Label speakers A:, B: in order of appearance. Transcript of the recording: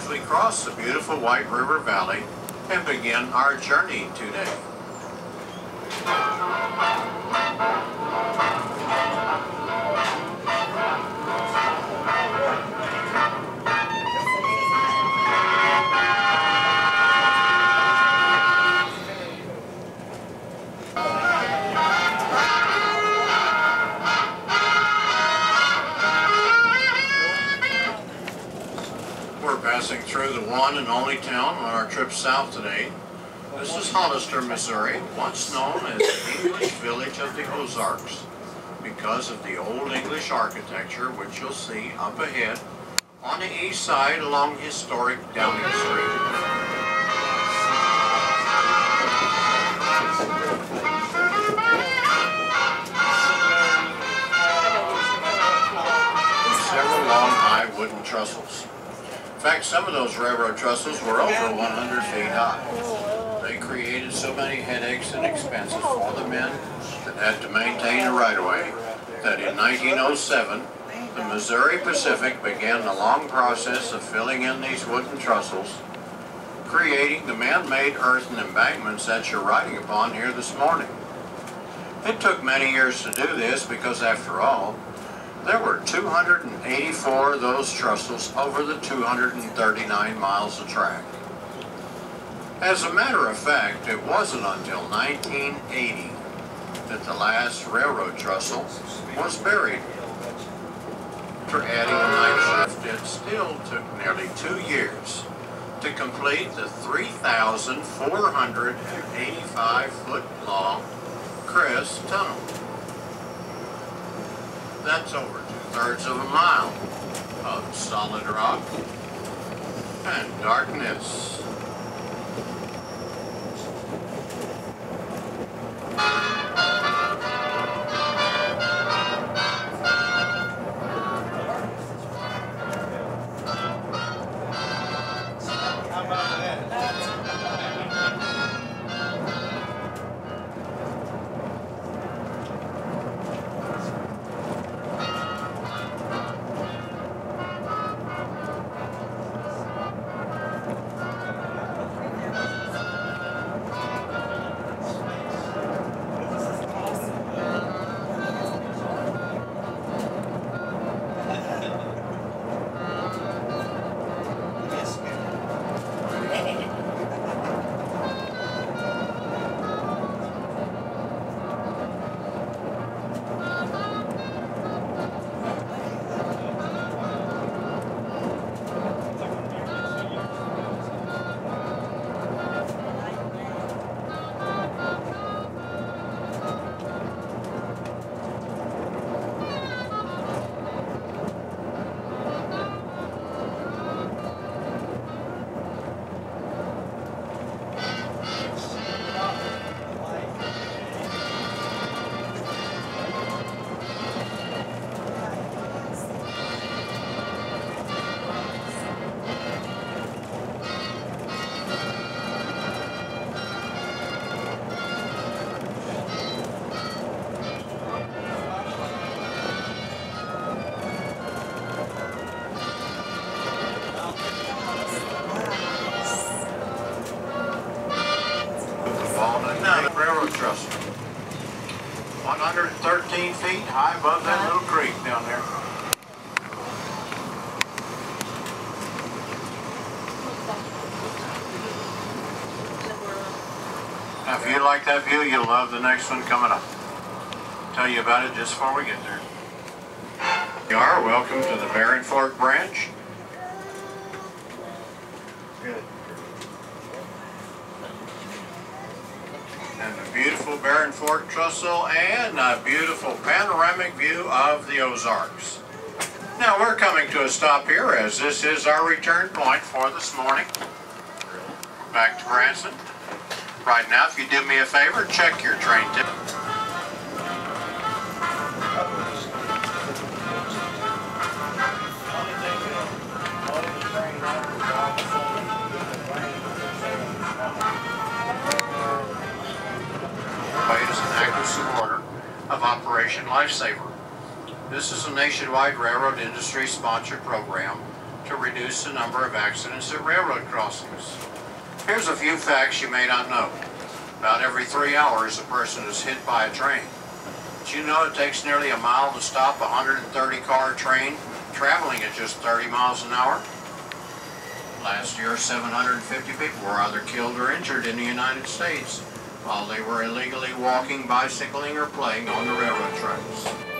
A: as we cross the beautiful White River Valley and begin our journey today. We're passing through the one and only town on our trip south today. This is Hollister, Missouri, once known as the English village of the Ozarks because of the old English architecture, which you'll see up ahead on the east side along historic Downing Street. Several long, high wooden trestles. In fact, some of those railroad trestles were over 100 feet high. They created so many headaches and expenses for the men that had to maintain a right-of-way that in 1907, the Missouri Pacific began the long process of filling in these wooden trestles, creating the man-made earthen embankments that you're riding upon here this morning. It took many years to do this because, after all, there were 284 of those trestles over the 239 miles of track. As a matter of fact, it wasn't until 1980 that the last railroad trestle was buried. After adding a night shift, it still took nearly 2 years to complete the 3,485-foot-long Crest Tunnel. That's over 2/3 of a mile of solid rock and darkness. Railroad trestle. 113 feet high above that little creek down there. Now, if you like that view, you'll love the next one coming up. I'll tell you about it just before we get there. You are welcome to the Barren Fork branch. Good. And a beautiful Barren Fork trestle and a beautiful panoramic view of the Ozarks. Now we're coming to a stop here as this is our return point for this morning. Back to Branson. Right now, if you do me a favor, check your train ticket. Is an active supporter of Operation Lifesaver. This is a nationwide railroad industry sponsored program to reduce the number of accidents at railroad crossings. Here's a few facts you may not know. About every 3 hours, a person is hit by a train. Did you know it takes nearly a mile to stop a 130-car train traveling at just 30 miles an hour? Last year, 750 people were either killed or injured in the United States while they were illegally walking, bicycling, or playing on the railroad tracks.